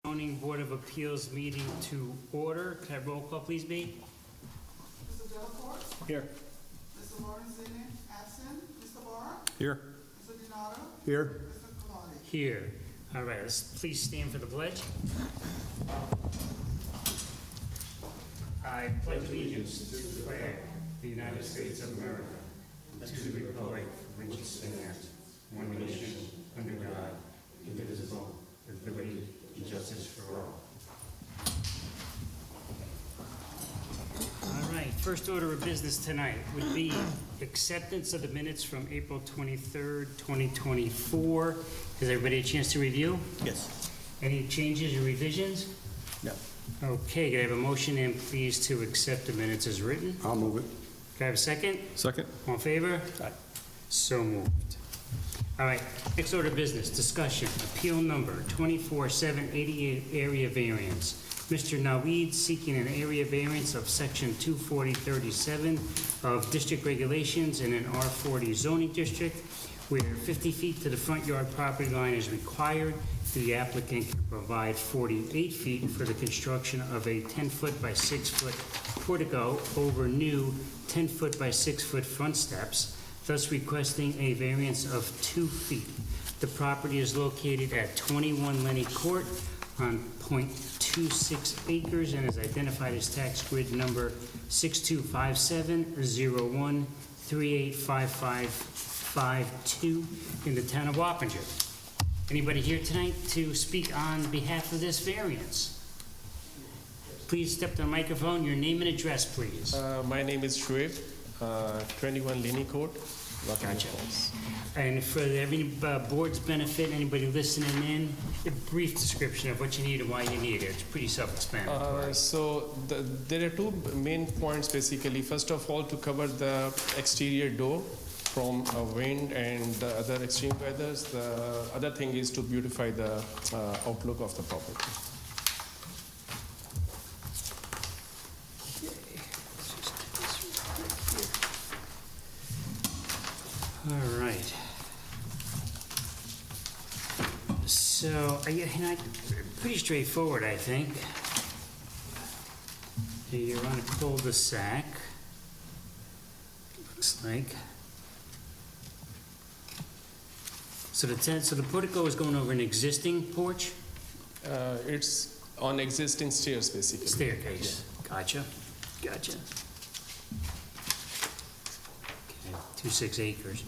Zoning Board of Appeals meeting to order. Can I have roll call, please, B? Mr. Delacorte? Here. Mr. Lorenzini, absent. Mr. Barr? Here. Mr. Donato? Here. Mr. Colon? Here. All right, let's please stand for the pledge. I pledge allegiance to the flag of the United States of America, and to the republic for which it stands, one nation, under God, indivisible, with liberty and justice for all. All right, first order of business tonight would be acceptance of the minutes from April 23rd, 2024. Has everybody a chance to review? Yes. Any changes or revisions? No. Okay, can I have a motion and please to accept the minutes as written? I'll move it. Can I have a second? Second. All in favor? Aye. So So moved. All right, next order of business, discussion, appeal number 24-788, area variance. Mr. Naweed seeking an area variance of section 24037 of district regulations in an R40 zoning district where 50 feet to the front yard property line is required. The applicant can provide 48 feet for the construction of a 10-foot by 6-foot portico over new 10-foot by 6-foot front steps, thus requesting a variance of 2 feet. The property is located at 21 Lenny Court on .26 acres and is identified as tax grid number 625701385552 in the town of Wappinger. Anybody here tonight to speak on behalf of this variance? Please step to the microphone, your name and address, please. My name is Shuaib, 21 Lenny Court, Rockingham Gotcha. Falls. And for every board's benefit, anybody listening in, a brief description of what you need and why you need it. It's pretty self-explanatory. There are two main points basically. First of all, to cover the exterior door from wind and the other extreme weathers. The other thing is to beautify the outlook of the property. All right. So, pretty straightforward, I think. You're on a cul-de-sac, looks like. So the portico is going over an existing porch? It's on existing stairs basically. Staircase. Gotcha. Okay, 26 acres.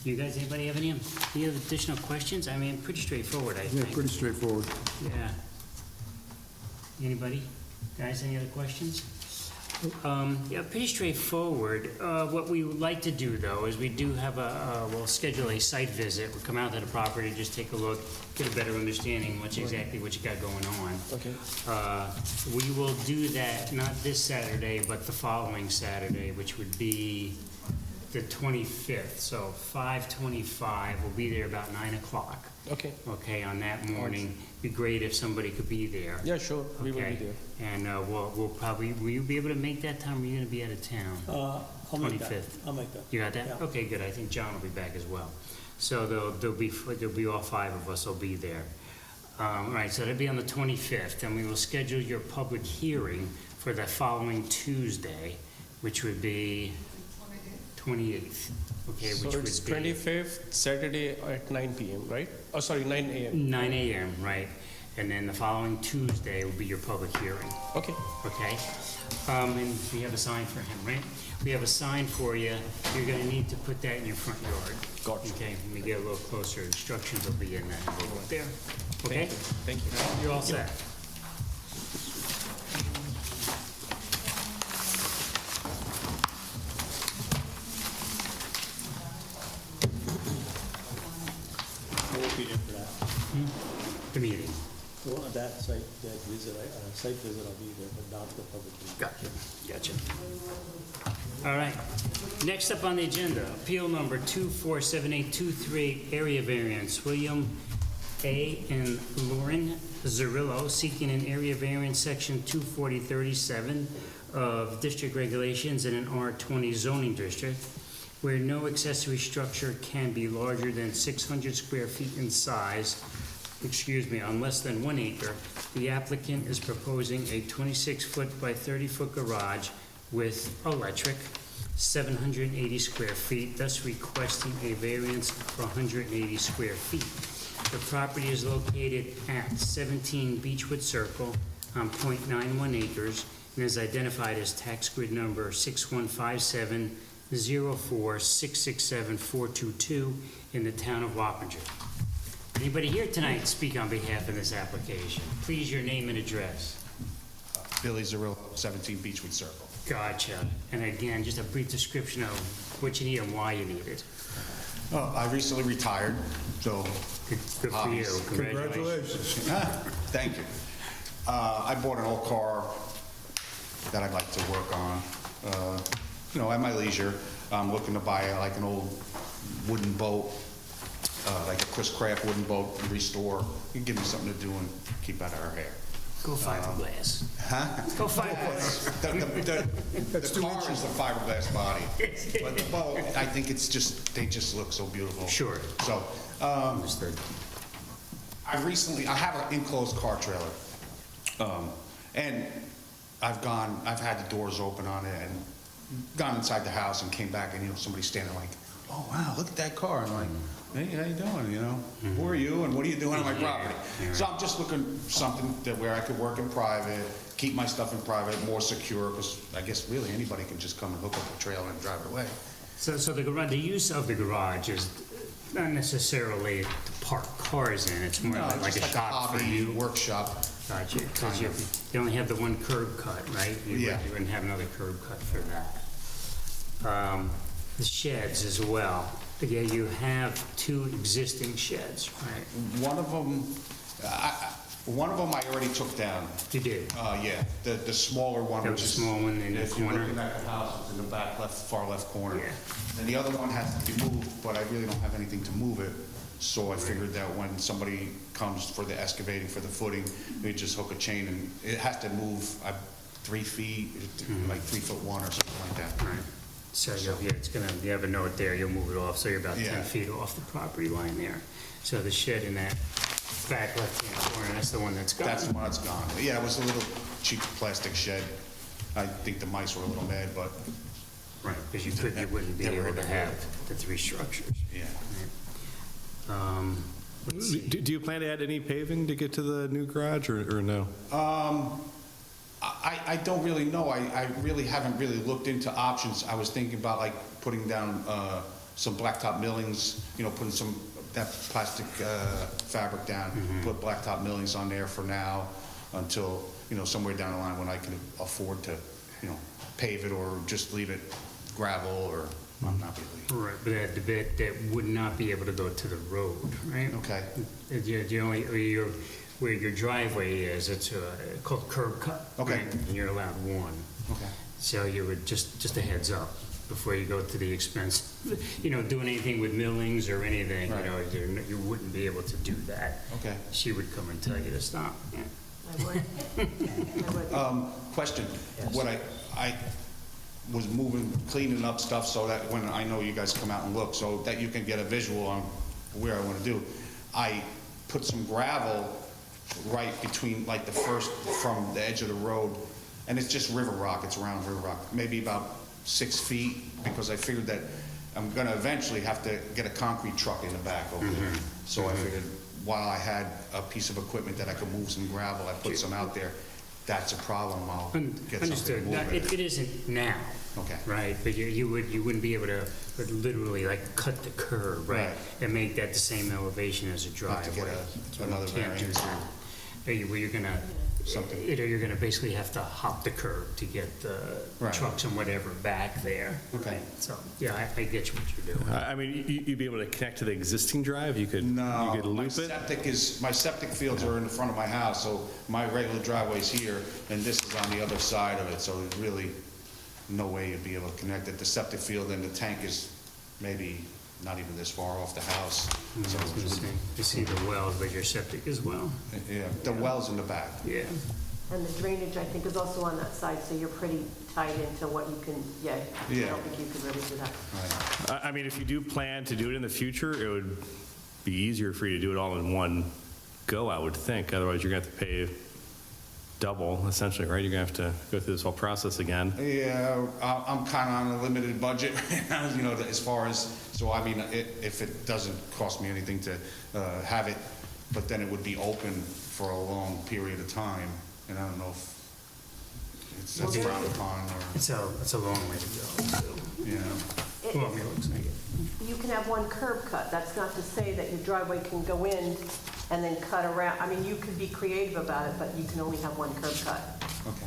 You guys, anybody have any other additional questions? I mean, pretty straightforward, I Yeah, think. pretty straightforward. Yeah. Anybody? Guys, any other questions? Yeah, pretty straightforward. What we would like to do, though, is we do have we'll schedule a site visit. We'll come out to the property, just take a look, get a better understanding exactly what you got going on. Okay. We will do that not this Saturday, but the following Saturday, which would be the 25th. So 5/25, we'll be there about 9 o'clock. Okay. Okay, on that morning. Be great if somebody could be there. Yeah, sure. We will be Okay. there. And we'll probably, will you be able to make that time, or are you gonna be out of town? I'll make that. 25th. I'll make that. You got that? Yeah. Okay, good. I think John will be back as well. So there'll be all 5 of us will be there. All right, so that'll be on the 25th, and we will schedule your public hearing for the following Tuesday, which would be 28th. Okay, So which would it's be 25th, Saturday at 9 p.m., right? Oh, sorry, 9 a.m. 9 a.m., right? And then the following Tuesday will be your public hearing. Okay. Okay, and we have a sign for him, right? We have a sign for you. You're gonna need to put that in your front yard. Gotcha. Okay, when we get a little closer, instructions will be in that envelope there. Okay? Thank you. You're all set. I won't be there for that. The meeting. Well, that site visit, I'll be there, but not the public hearing. Gotcha. All right. Next up on the agenda, appeal number 247823, area variance. William A. and Lauren Zerillo seeking an area variance, section 24037 of district regulations in an R20 zoning district where no accessory structure can be larger than 600 square feet in size on less than 1 acre, the applicant is proposing a 26-foot by 30-foot garage with electric, 780 square feet, thus requesting a variance for 180 square feet. The property is located at 17 Beechwood Circle on .91 acres and is identified as tax grid number 6157-04-667-422 in the town of Wappinger. Anybody here tonight speak on behalf of this application? Please, your name and address. Billy Zerillo, 17 Beechwood Circle. Gotcha. And again, just a brief description of what you need and why you need it. I recently retired, so Good for you. Hobbies. Congratulations. thank you. I bought an old car that I'd like to work on. At my leisure, I'm looking to buy like an old wooden boat, like a Chris Craft wooden boat, restore. You can give me something to do and keep out of our hair. Go fiberglass. Go fiberglass. The car is the fiberglass body, but the boat, I think they just look so beautiful. Sure. So, Understood. I have an enclosed car trailer, and I've had the doors open on it and gone inside the house and came back and, somebody's standing like, oh, wow, look at that car. I'm like, hey, how you doing, Who are you and what are you doing on my property? Yeah. So I'm just looking for something where I could work in private, keep my stuff in private, more secure, because I guess really anybody can just come and hook up a trailer and drive it away. So the use of the garage is not necessarily to park cars in, it's more No, like just a shop for hobby, you. workshop. Gotcha, because kind you only have the one curb cut, right? Yeah. You wouldn't have another curb cut for that. The sheds as well. Yeah, you have 2 existing sheds, right? One of them I already took down. You did. Yeah, the smaller one, That which was is. the small one in the If you're corner? looking at the house, it's in the back far left corner. Yeah. And the other one has to be moved, but I really don't have anything to move it. So I figured that when somebody comes for the excavating for the footing, they just hook a chain and it has to move 3 feet, like 3'1" or something like that. Right. So you have a note there, you'll move it off, so you're about 10 Yeah. feet off the property line there. So the shed in that back left-hand corner, that's the one that's gone. That's the one that's gone. Yeah, it was a little cheap plastic shed. I think the mice were a little mad, but Right, because you wouldn't be Never able to heard of have the 3 structures. yeah. Let's see. Do you plan to add any paving to get to the new garage, or no? I don't really know. I really haven't really looked into options. I was thinking about like putting down some blacktop millings, putting that plastic fabric down, put blacktop millings on there for now until, somewhere down the line when I can afford to, pave it or just leave it gravel or not really. Right, but the bit that would not be able to go to the road, right? Okay. Where your driveway is, it's called curb cut. Okay. right? And you're allowed 1. Okay. So you would, just a heads up, before you go to the expense, doing anything with millings or anything, Right. you wouldn't be able to do that. Okay. She would come and tell you to stop. Yeah. I would. I would. Question. What I was cleaning up stuff so that when I know you guys come out and look, so that you can get a visual on where I want to do. I put some gravel right between, like from the edge of the road, and it's just river rock, it's round river rock, maybe about 6 feet, because I figured that I'm gonna eventually have to get a concrete truck in the back over there. So I figured while I had a piece of equipment that I could move some gravel, I put some out there. That's a problem, I'll get something to Understood. move Now, it. it isn't now. Okay. Right, but you wouldn't be able to literally like cut the curb, right? Right. And make that the same elevation as a Have to driveway. get another You can't do variance. that. Where you're gonna, Something. you're gonna basically have to hop the curb to get the Right. trucks and whatever back there. Okay. right? So, yeah, I get you what you're doing. I mean, you'd be able to connect to the existing drive? You could No, you could my loop it? my septic fields are in the front of my house, so my regular driveway's here, and this is on the other side of it, so there's really no way you'd be able to connect it. The septic field and the tank is maybe not even this far off the house. So I was gonna say, you see the wells, but your septic as well. yeah, the well's in the back. Yeah. And the drainage, I think, is also on that side, so you're pretty tied into what you can, I Yeah. don't think you can really do that. Right. I mean, if you do plan to do it in the future, it would be easier for you to do it all in one go, I would think. Otherwise, you're going to have to pay double, essentially, right? You're going to have to go through this whole process again. Yeah, I'm kind of on a limited budget right now, you know, as far as, so I mean, if it doesn't cost me anything to have it, but then it would be open for a long period of time, and I don't know if that's frowned upon or, It's a long way to go, too. you know. Well, I mean, it looks like it. You can have one curb cut. That's not to say that your driveway can go in and then cut around. I mean, you could be creative about it, but you can only have one curb cut. Okay.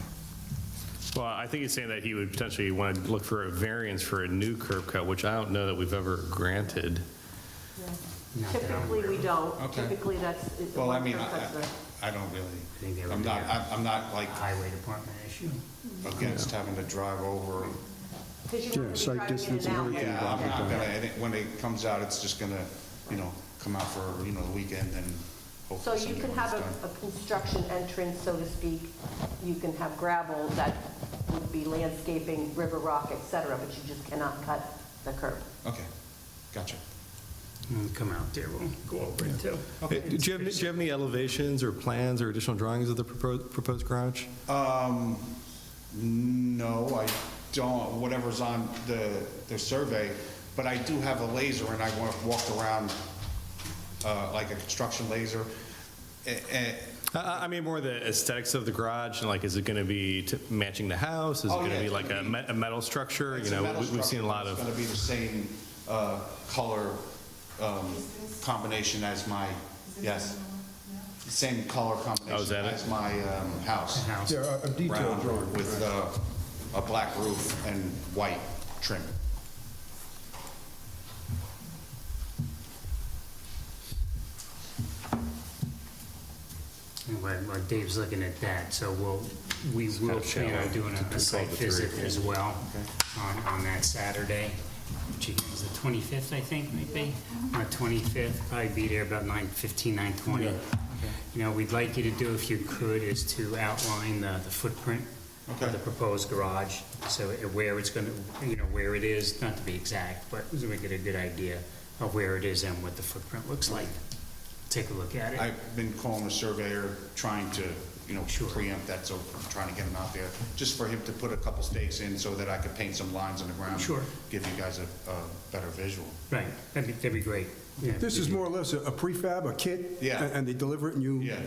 Well, I think he's saying that he would potentially want to look for a variance for a new curb cut, which I don't know that we've ever granted. Not that I'm Typically, we don't. Okay. Typically, that's. Well, I one mean, curb cut's the- I don't think that really, would be I'm not like Highway department issue. against having to drive over. Because you have to be site driving in distance and and out. Yeah, I'm not gonna, when it comes out, it's just gonna, you know, come out for, you know, the weekend and So hopefully you something can gets have done. a construction entrance, so to speak. You can have gravel that would be landscaping, river rock, et cetera, but you just cannot cut the curb. Okay, gotcha. When we come out there, we'll go over it, too. Do you have any elevations or plans or additional drawings of the proposed garage? No, I don't, whatever's on the survey, but I do have a laser and I walked around, like a construction laser. I mean, more the aesthetics of the garage, and like, is it going to be matching the house? Is it Oh, going to yeah, be it's like gonna a metal structure? It's You a know, metal we've seen a structure, lot but of. It's gonna be the same, color, combination as my, yes, same color Oh, is combination that it? as my, house. House. Yeah, a detailed Brown drawing. with, a black roof and white trim. While Dave's looking at that, so we will kind of plan on shallow doing to a control site the three. visit as well on that Saturday, which is the 25th, I think, might be. On the 25th, probably be there about 9:15, 9:20. You know, we'd like you to do, if you could, is to outline the footprint Okay. of the proposed garage, so where it's going to, you know, where it is, not to be exact, but so we get a good idea of where it is and what the footprint looks like. Take a look at it. I've been calling the surveyor, trying to, you know, Sure. preempt that, so I'm trying to get him out there, just for him to put a couple stakes in so that I could paint some lines on the ground. Sure. Give you guys a better visual. Right, that'd be great. Yeah. This is more or less a prefab, a kit? Yeah. And they deliver it and you Yeah.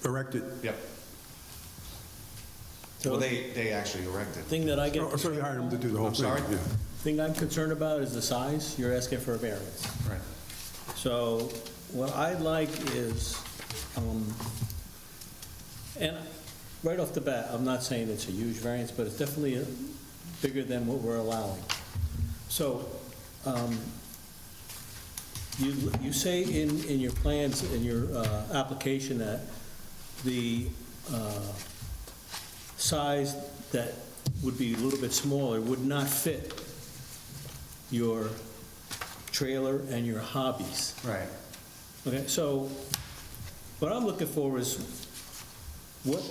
erect it? Yep. Well, they actually erected. Thing that I get, Oh, so you hired them to do the whole I'm thing? sorry? yeah. thing I'm concerned about is the size. You're asking for a variance. Right. So what I'd like is, and right off the bat, I'm not saying it's a huge variance, but it's definitely bigger than what we're allowing. So you say in your plans, in your application, that the size that would be a little bit smaller would not fit your trailer and your hobbies. Right. Okay, so what I'm looking for is, what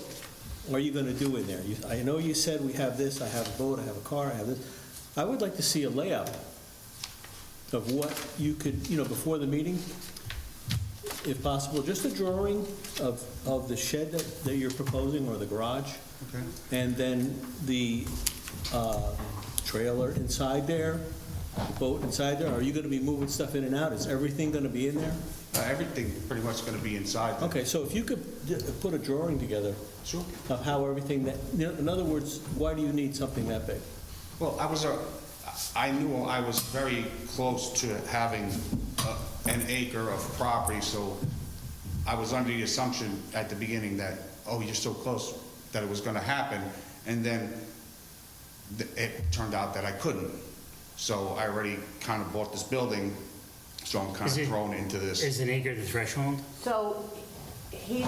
are you going to do in there? I know you said we have this, I have a boat, I have a car, I have this. I would like to see a layout of what you could, you know, before the meeting, if possible, just a drawing of the shed that you're proposing, or the garage. Okay. And then the trailer inside there, the boat inside there. Are you going to be moving stuff in and out? Is everything going to be in there? Everything pretty much gonna be inside. Okay, so if you could put a drawing together Sure. of how everything that, you know, in other words, why do you need something that big? Well, I knew I was very close to having an acre of property, so I was under the assumption at the beginning that, oh, you're so close, that it was gonna happen, and then it turned out that I couldn't. So I already kind of bought this building, so I'm kind Is of it- thrown into this. Is an acre the threshold? So he's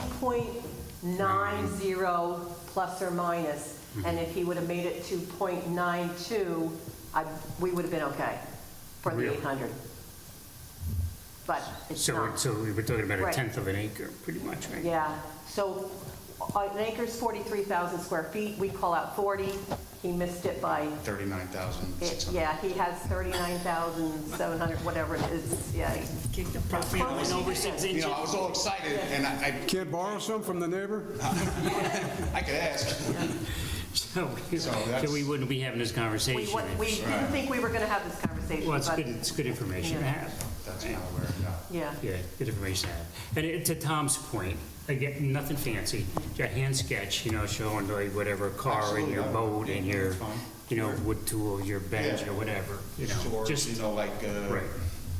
.90 plus or minus, and if he would have made it to .92, we would have been okay for the Really? 800. but it's So, not. so we were talking about a Right. tenth of an acre, pretty much, right? Yeah, so an acre's 43,000 square feet, we call out 40, he missed it by, 39,600. yeah, he has 39,700, whatever it is, yeah. Kick the property line over 6 You inches. know, I was all excited, and I Can't borrow some from the neighbor? could ask. So that's- we wouldn't be having this conversation. We didn't think we were going to have this conversation, Well, but, it's good information to Yeah. have. That's kind of where, yeah. Yeah, good information to have. And to Tom's point, again, nothing fancy, a hand sketch, you know, showing like whatever car and your Absolutely. boat and your, That's fine. you know, wood tool, your bench Yeah. or whatever, you know. stores, Just, you know, like Right.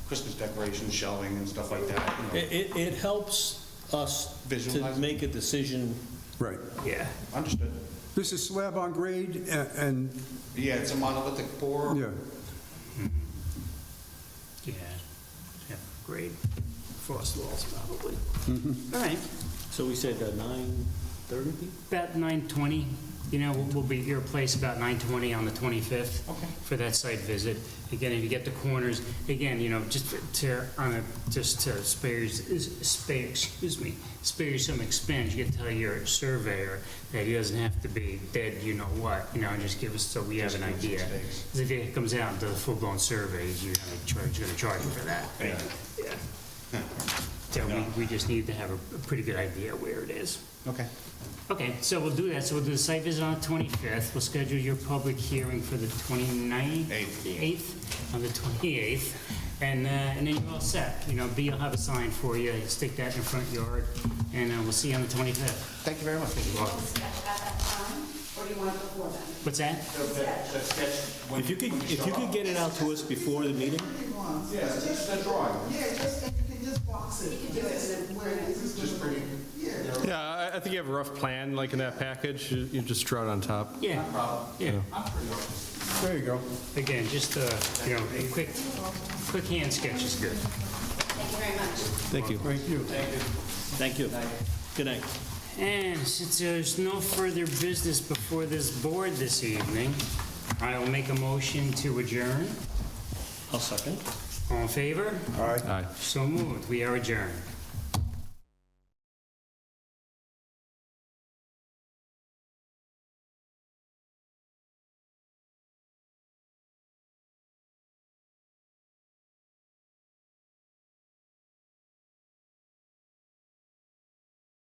Christmas decorations, shelving and stuff like that, you know. It helps us to Visualize. make a decision. Right. yeah. Understood. This is slab on grade and, Yeah, it's a monolithic pour. yeah. Yeah, yeah, great. Frost walls, probably. All right, So we said 9:30? about 9:20, you know, we'll be at your place about 9:20 on the 25th Okay. for that site visit. Again, if you get the corners, again, you know, just to spare you some expense, you can tell your surveyor that he doesn't have to be dead, you know what, you know, and just give us, so we have an Just give us idea. mistakes. Because if he comes out and does a full-blown survey, you're gonna charge him for that. Yeah. Yeah. So we just need to have a pretty good idea where it is. Okay. Okay, so we'll do that. So we'll do the site visit on the 25th. We'll schedule your public hearing for the 29th? Eighth. 8th, on the 28th. And then you're all set. You know, B will have a sign for you. You stick that in the front yard, and we'll see you on the 25th. Thank you very much. You're welcome. Sketch at that time, or do you want it before then? What's that? If you could get it out to us before the meeting? Yeah, just the drawing. Yeah, just, and you can just box it. You can do it where it is. Just pretty. Yeah. Yeah, I think you have a rough plan, like in that package, you just draw it on top. Yeah. Yeah. There you go. Again, just, you know, a quick hand sketch is good. Thank you. Thank you. Thank you. Good night. And since there's no further business before this board this evening, I will make a motion to adjourn. I'll second. All in favor? All right. Aye. So moved. We are adjourned.